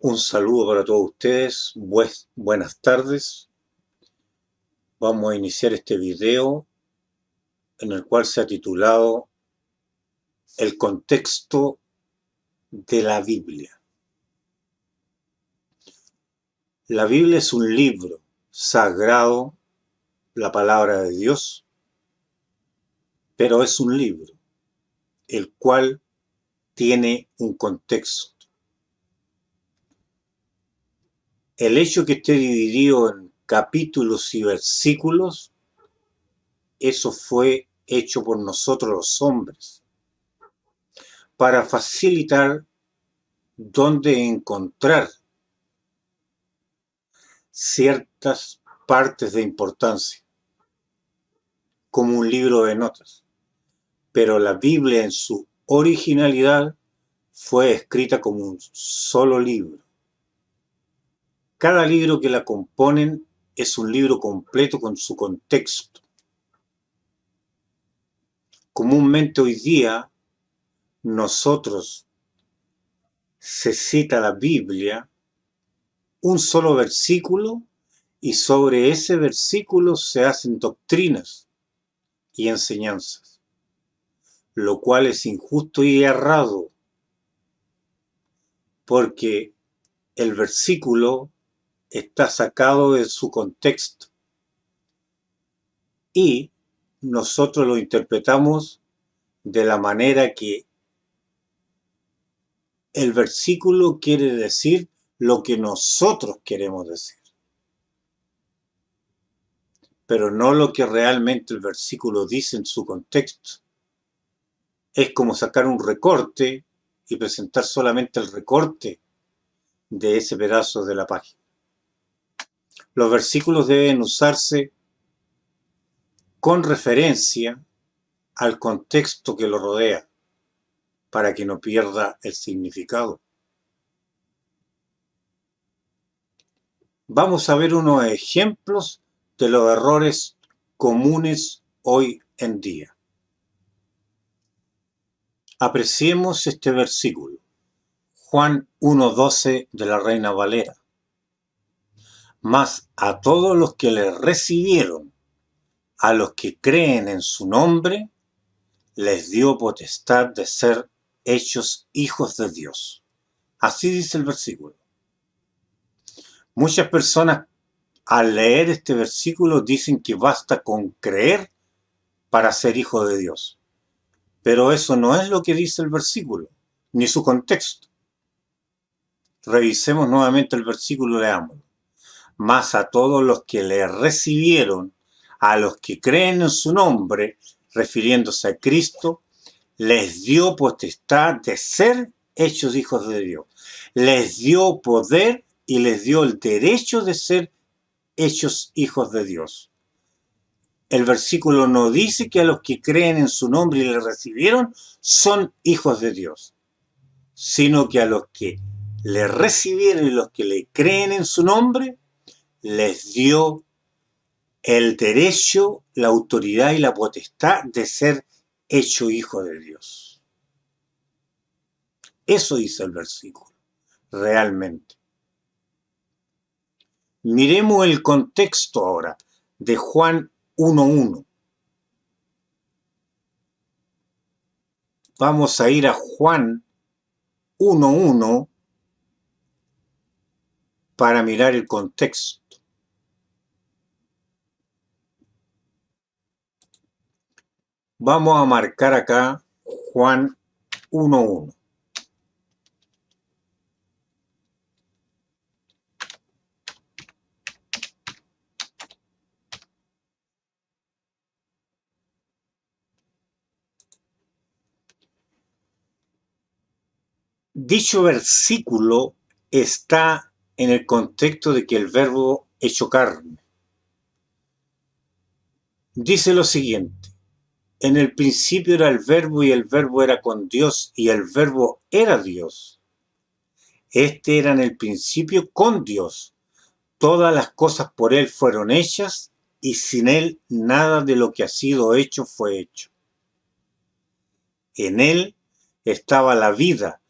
Un saludo para todos ustedes, buenas tardes. Vamos a iniciar este video en el cual se ha titulado El contexto de la Biblia. La Biblia es un libro sagrado, la palabra de Dios, pero es un libro, el cual tiene un contexto. El hecho que esté dividido en capítulos y versículos, eso fue hecho por nosotros los hombres, para facilitar dónde encontrar ciertas partes de importancia, como un libro de notas. Pero la Biblia en su originalidad fue escrita como un solo libro. Cada libro que la componen es un libro completo con su contexto. Comúnmente hoy día nosotros se cita la Biblia un solo versículo y sobre ese versículo se hacen doctrinas y enseñanzas, lo cual es injusto y errado, porque el versículo está sacado de su contexto y nosotros lo interpretamos de la manera que el versículo quiere decir lo que nosotros queremos decir, pero no lo que realmente el versículo dice en su contexto. Es como sacar un recorte y presentar solamente el recorte de ese pedazo de la página. Los versículos deben usarse con referencia al contexto que lo rodea, para que no pierda el significado. Vamos a ver unos ejemplos de los errores comunes hoy en día. Apreciemos este versículo, Juan 1:12 de la Reina Valera. Mas a todos los que le recibieron, a los que creen en su nombre, les dio potestad de ser hechos hijos de Dios. Así dice el versículo. Muchas personas al leer este versículo dicen que basta con creer para ser hijo de Dios. Pero eso no es lo que dice el versículo, ni su contexto. Revisemos nuevamente el versículo, leámoslo. Mas a todos los que le recibieron, a los que creen en su nombre, refiriéndose a Cristo, les dio potestad de ser hechos hijos de Dios. Les dio poder y les dio el derecho de ser hechos hijos de Dios. El versículo no dice que a los que creen en su nombre y le recibieron son hijos de Dios, sino que a los que le recibieron y los que le creen en su nombre, les dio el derecho, la autoridad y la potestad de ser hecho hijo de Dios. Eso dice el versículo, realmente. Miremos el contexto ahora de Juan 1:1. Vamos a ir a Juan 1:1 para mirar el contexto. Vamos a marcar acá Juan 1:1. Dicho versículo está en el contexto de que el verbo hecho carne. Dice lo siguiente: en el principio era el verbo y el verbo era con Dios y el verbo era Dios. Este era en el principio con Dios. Todas las cosas por él fueron hechas y sin él nada de lo que ha sido hecho fue hecho. En él estaba la vida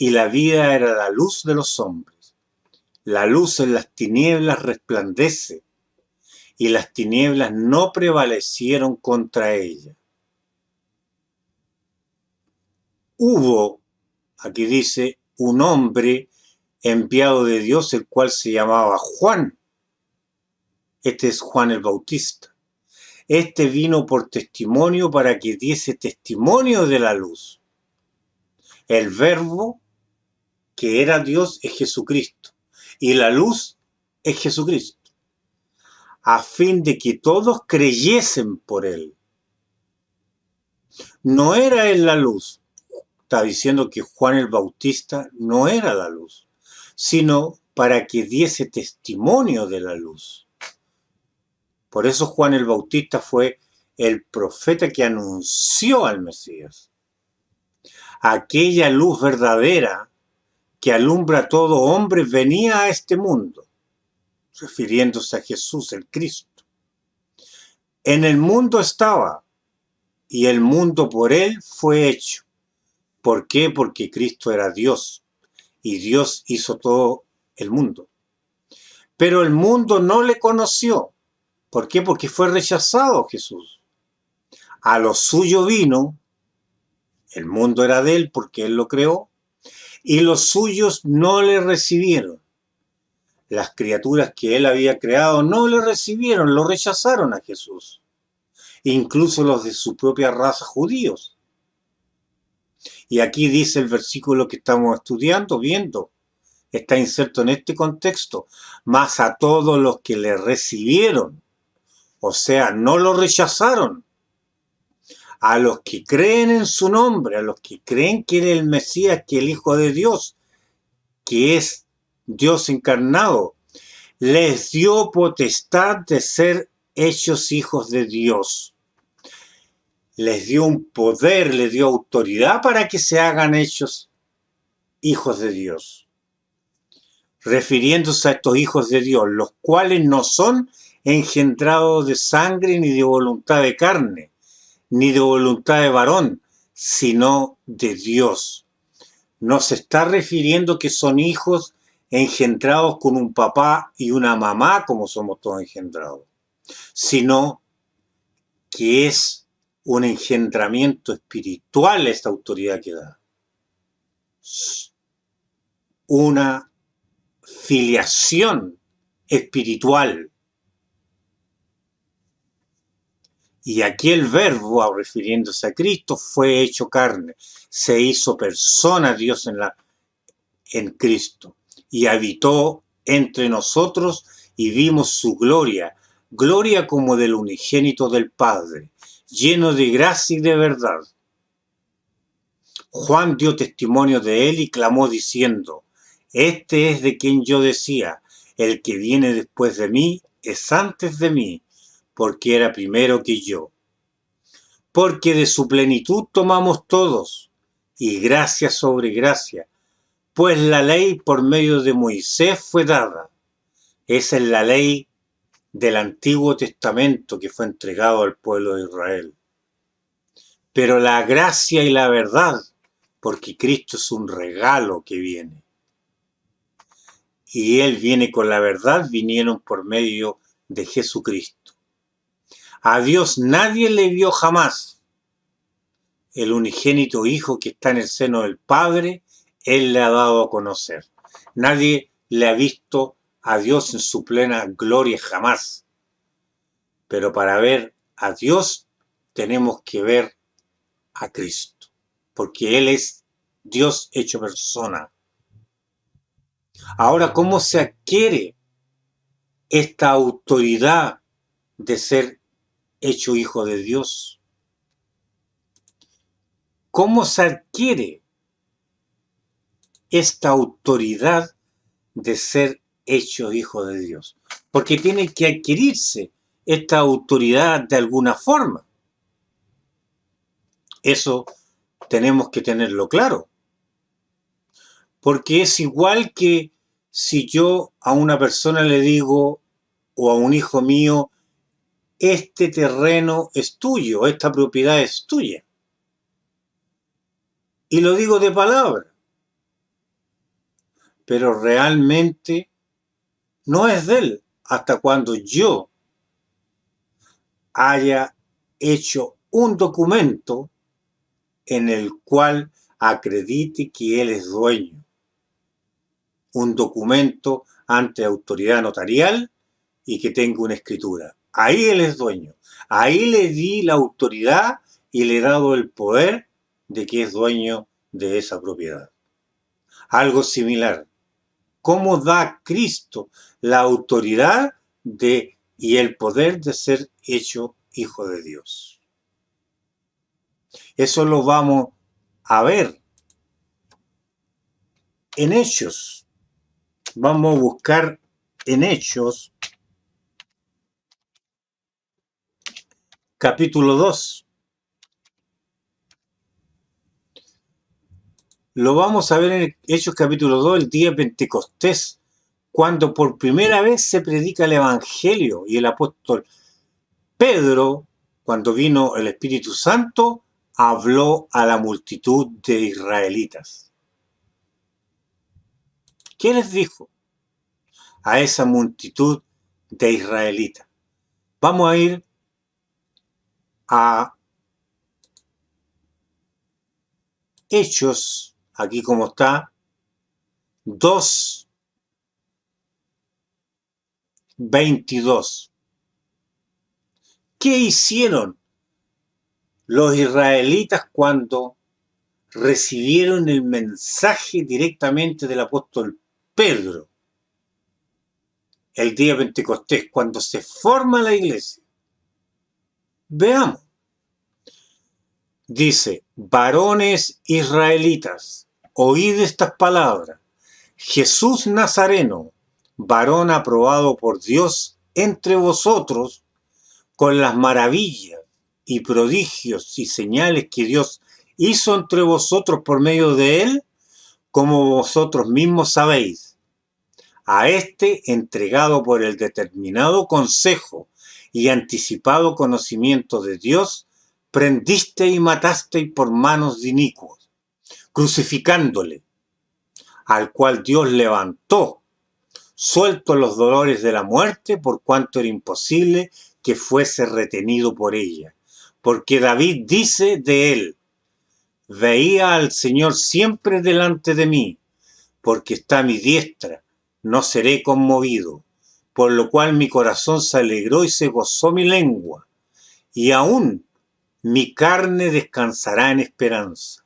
y la vida era la luz de los hombres. La luz en las tinieblas resplandece, y las tinieblas no prevalecieron contra ella. Hubo, aquí dice, un hombre enviado de Dios, el cual se llamaba Juan. Este es Juan el Bautista. Este vino por testimonio para que diese testimonio de la luz. El verbo que era Dios es Jesucristo, y la luz es Jesucristo, a fin de que todos creyesen por él. No era él la luz. Está diciendo que Juan el Bautista no era la luz, sino para que diese testimonio de la luz. Por eso Juan el Bautista fue el profeta que anunció al Mesías. Aquella luz verdadera que alumbra a todo hombre venía a este mundo, refiriéndose a Jesús el Cristo. En el mundo estaba, y el mundo por él fue hecho. ¿Por qué? Porque Cristo era Dios, y Dios hizo todo el mundo. Pero el mundo no le conoció. ¿Por qué? Porque fue rechazado Jesús. A lo suyo vino, el mundo era de él porque él lo creó, y los suyos no le recibieron. Las criaturas que él había creado no le recibieron, lo rechazaron a Jesús. Incluso los de su propia raza, judíos. Y aquí dice el versículo que estamos estudiando, viendo. Está inserto en este contexto. Mas a todos los que le recibieron, o sea, no lo rechazaron, a los que creen en su nombre, a los que creen que era el Mesías, que el Hijo de Dios, que es Dios encarnado, les dio potestad de ser hechos hijos de Dios. Les dio un poder, les dio autoridad para que se hagan hechos hijos de Dios. Refiriéndose a estos hijos de Dios, los cuales no son engendrados de sangre ni de voluntad de carne, ni de voluntad de varón, sino de Dios. No se está refiriendo que son hijos engendrados con un papá y una mamá, como somos todos engendrados, sino que es un engendramiento espiritual esta autoridad que da. Una filiación espiritual. Y aquí el verbo, refiriéndose a Cristo, fue hecho carne, se hizo persona Dios en Cristo, y habitó entre nosotros y vimos su gloria, gloria como del unigénito del Padre, lleno de gracia y de verdad. Juan dio testimonio de él y clamó diciendo, este es de quien yo decía, el que viene después de mí es antes de mí, porque era primero que yo. Porque de su plenitud tomamos todos, y gracia sobre gracia, pues la ley por medio de Moisés fue dada. Esa es la ley del Antiguo Testamento que fue entregado al pueblo de Israel. Pero la gracia y la verdad, porque Cristo es un regalo que viene. Y Él viene con la verdad, vinieron por medio de Jesucristo. A Dios nadie le vio jamás. El unigénito Hijo que está en el seno del Padre, Él le ha dado a conocer. Nadie le ha visto a Dios en su plena gloria jamás. Pero para ver a Dios tenemos que ver a Cristo, porque Él es Dios hecho persona. Ahora, ¿cómo se adquiere esta autoridad de ser hecho hijo de Dios? ¿Cómo se adquiere esta autoridad de ser hecho hijo de Dios? Porque tiene que adquirirse esta autoridad de alguna forma. Eso tenemos que tenerlo claro. Porque es igual que si yo a una persona le digo, o a un hijo mío, este terreno es tuyo, esta propiedad es tuya. Y lo digo de palabra. Pero realmente no es de él hasta cuando yo haya hecho un documento en el cual acredite que él es dueño. Un documento ante autoridad notarial y que tenga una escritura. Ahí él es dueño. Ahí le di la autoridad y le he dado el poder de que es dueño de esa propiedad. Algo similar. ¿Cómo da Cristo la autoridad y el poder de ser hecho hijo de Dios? Eso lo vamos a ver en Hechos. Vamos a buscar en Hechos, capítulo 2. Lo vamos a ver en Hechos capítulo 2, el día de Pentecostés, cuando por primera vez se predica el Evangelio y el apóstol Pedro, cuando vino el Espíritu Santo, habló a la multitud de israelitas. ¿Qué les dijo a esa multitud de israelitas? Vamos a ir a Hechos, aquí como está, 2:22. ¿Qué hicieron los israelitas cuando recibieron el mensaje directamente del apóstol Pedro el día de Pentecostés, cuando se forma la iglesia? Veamos. Dice: varones israelitas, oíd estas palabras. Jesús Nazareno, varón aprobado por Dios entre vosotros, con las maravillas y prodigios y señales que Dios hizo entre vosotros por medio de él, como vosotros mismos sabéis. A este, entregado por el determinado consejo y anticipado conocimiento de Dios, prendiste y matasteis por manos de inicuos, crucificándole, al cual Dios levantó, suelto los dolores de la muerte, por cuanto era imposible que fuese retenido por ella. Porque David dice de él: veía al Señor siempre delante de mí, porque está a mi diestra, no seré conmovido. Por lo cual mi corazón se alegró y se gozó mi lengua, y aún mi carne descansará en esperanza.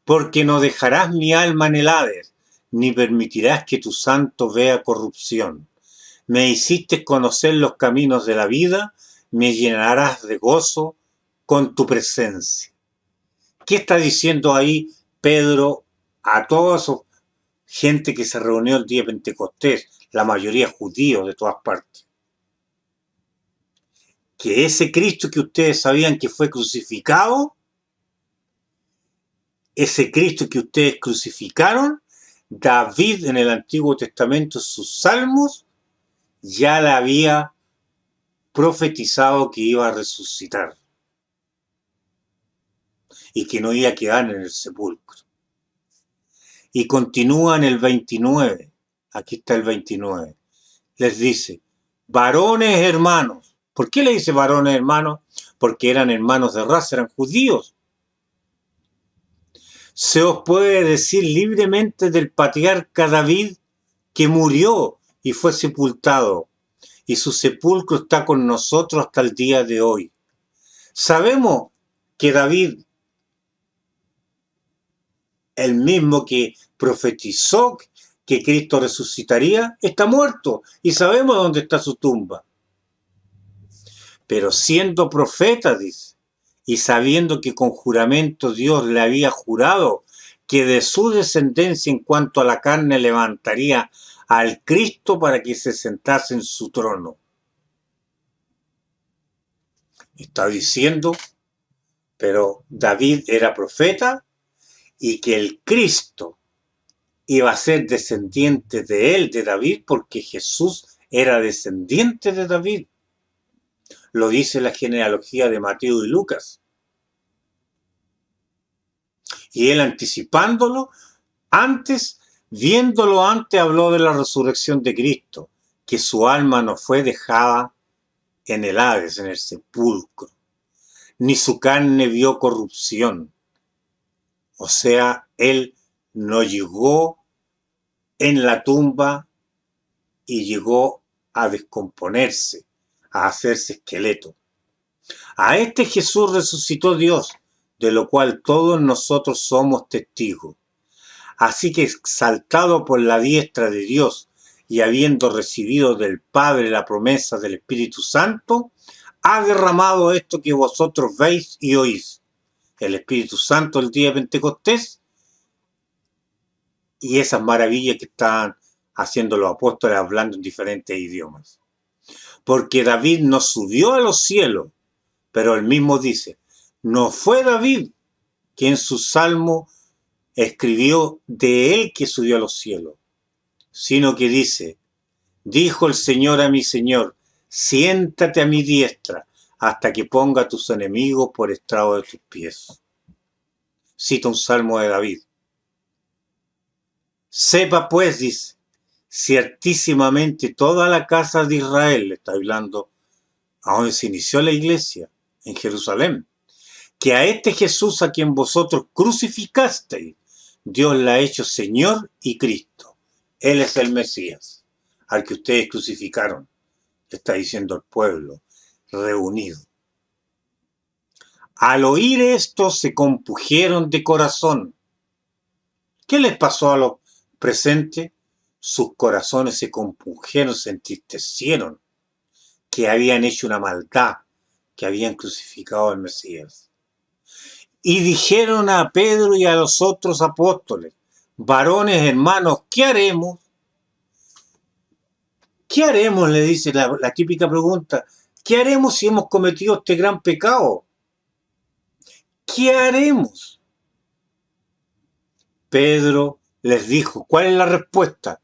Porque no dejarás mi alma en el Hades, ni permitirás que tu santo vea corrupción. Me hiciste conocer los caminos de la vida, me llenarás de gozo con tu presencia. ¿Qué está diciendo ahí Pedro a toda esa gente que se reunió el día de Pentecostés, la mayoría judíos de todas partes? Que ese Cristo que ustedes sabían que fue crucificado, ese Cristo que ustedes crucificaron, David en el Antiguo Testamento, sus salmos, ya le había profetizado que iba a resucitar y que no iba a quedar en el sepulcro. Y continúa en el 29, aquí está el 29, les dice: varones hermanos. ¿Por qué le dice varones hermanos? Porque eran hermanos de raza, eran judíos. Se os puede decir libremente del patriarca David, que murió y fue sepultado, y su sepulcro está con nosotros hasta el día de hoy. Sabemos que David, el mismo que profetizó que Cristo resucitaría, está muerto y sabemos dónde está su tumba. Pero siendo profeta, dice, y sabiendo que con juramento Dios le había jurado que de su descendencia en cuanto a la carne levantaría al Cristo para que se sentase en su trono. Está diciendo, pero David era profeta y que el Cristo iba a ser descendiente de él, de David, porque Jesús era descendiente de David. Lo dice la genealogía de Mateo y Lucas. Y él, anticipándolo, viéndolo antes, habló de la resurrección de Cristo, que su alma no fue dejada en el Hades, en el sepulcro, ni su carne vio corrupción. O sea, él no llegó en la tumba y llegó a descomponerse, a hacerse esqueleto. A este Jesús resucitó Dios, de lo cual todos nosotros somos testigos. Así que exaltado por la diestra de Dios y habiendo recibido del Padre la promesa del Espíritu Santo, ha derramado esto que vosotros veis y oís. El Espíritu Santo el día de Pentecostés y esas maravillas que estaban haciendo los apóstoles hablando en diferentes idiomas. Porque David no subió a los cielos, pero él mismo dice, no fue David quien en su salmo escribió de él que subió a los cielos, sino que dice, dijo el Señor a mi Señor, siéntate a mi diestra hasta que ponga a tus enemigos por estrado de tus pies. Cita un salmo de David. Sepa pues, dice, ciertísimamente toda la casa de Israel, le está hablando a donde se inició la iglesia, en Jerusalén, que a este Jesús a quien vosotros crucificasteis, Dios le ha hecho Señor y Cristo. Él es el Mesías, al que ustedes crucificaron, le está diciendo el pueblo reunido. Al oír esto se compungieron de corazón. ¿Qué les pasó a los presentes? Sus corazones se compungieron, se entristecieron, que habían hecho una maldad, que habían crucificado al Mesías. Y dijeron a Pedro y a los otros apóstoles, varones hermanos, ¿qué haremos? ¿Qué haremos? Le dice la típica pregunta. ¿Qué haremos si hemos cometido este gran pecado? ¿Qué haremos? Pedro les dijo, ¿cuál es la respuesta?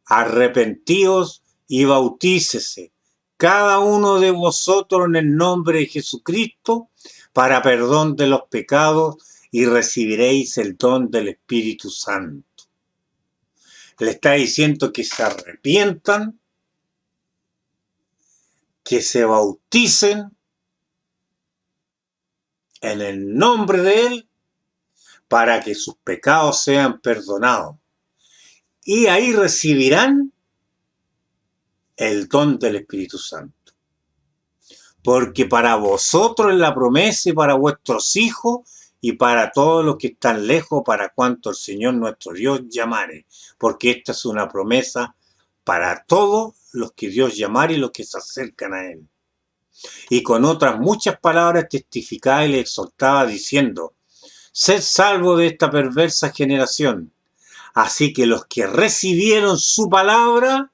Arrepentíos y bautícese cada uno de vosotros en el nombre de Jesucristo para perdón de los pecados y recibiréis el don del Espíritu Santo. Le está diciendo que se arrepientan, que se bauticen en el nombre de Él para que sus pecados sean perdonados. Y ahí recibirán el don del Espíritu Santo. Porque para vosotros es la promesa y para vuestros hijos y para todos los que están lejos, para cuanto el Señor nuestro Dios llamare. Porque esta es una promesa para todos los que Dios llamare y los que se acercan a Él. Y con otras muchas palabras testificaba y le exhortaba diciendo, sed salvos de esta perversa generación. Así que los que recibieron su palabra,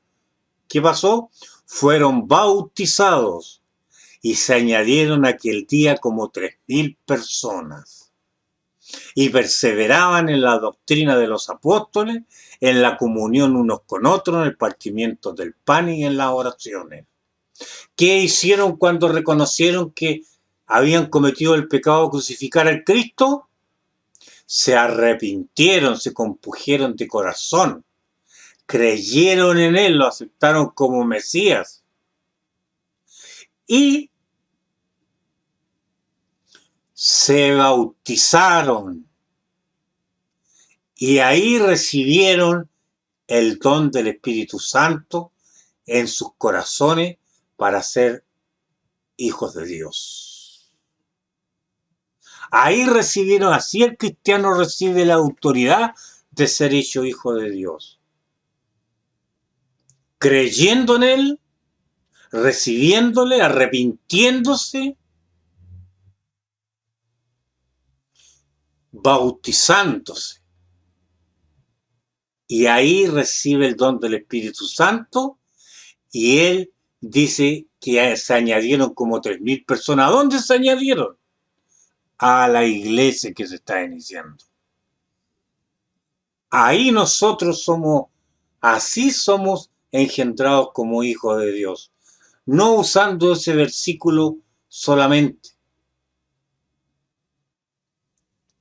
¿qué pasó? Fueron bautizados y se añadieron aquel día como 3.000 personas. Y perseveraban en la doctrina de los apóstoles, en la comunión unos con otros, en el partimiento del pan y en las oraciones. ¿Qué hicieron cuando reconocieron que habían cometido el pecado de crucificar al Cristo? Se arrepintieron, se compungieron de corazón, creyeron en Él, lo aceptaron como Mesías y se bautizaron y ahí recibieron el don del Espíritu Santo en sus corazones para ser hijos de Dios. Ahí recibieron, así el cristiano recibe la autoridad de ser hecho hijo de Dios. Creyendo en Él, recibiéndole, arrepintiéndose, bautizándose. Y ahí recibe el don del Espíritu Santo y Él dice que se añadieron como 3.000 personas. ¿A dónde se añadieron? A la iglesia que se está iniciando. Ahí nosotros somos, así somos engendrados como hijos de Dios. No usando ese versículo solamente.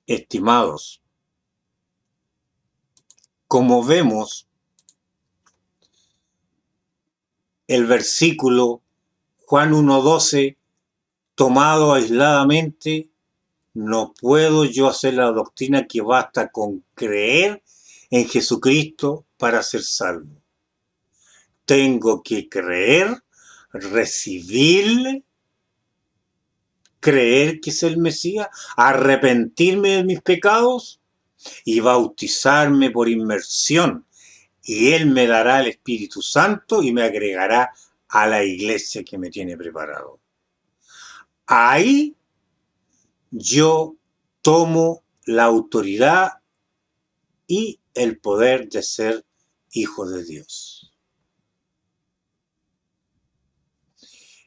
Estimados, como vemos, el versículo Juan 1:12 tomado aisladamente, no puedo yo hacer la doctrina que basta con creer en Jesucristo para ser salvo. Tengo que creer, recibirle, creer que es el Mesías, arrepentirme de mis pecados y bautizarme por inmersión. Y Él me dará el Espíritu Santo y me agregará a la iglesia que me tiene preparado. Ahí yo tomo la autoridad y el poder de ser hijo de Dios.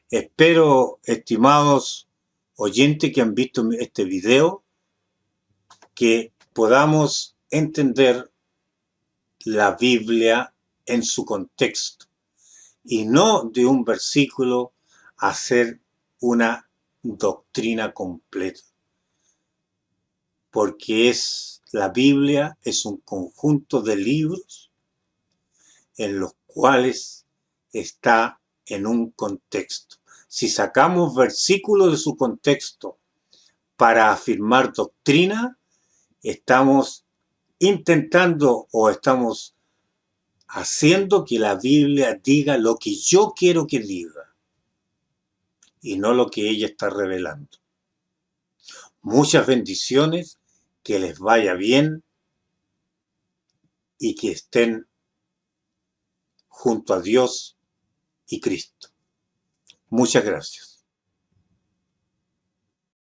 Espero, estimados oyentes que han visto este video, que podamos entender la Biblia en su contexto y no de un versículo hacer una doctrina completa, porque la Biblia es un conjunto de libros en los cuales está en un contexto. Si sacamos versículos de su contexto para afirmar doctrina, estamos intentando o estamos haciendo que la Biblia diga lo que yo quiero que diga y no lo que ella está revelando. Muchas bendiciones, que les vaya bien y que estén junto a Dios y Cristo. Muchas gracias.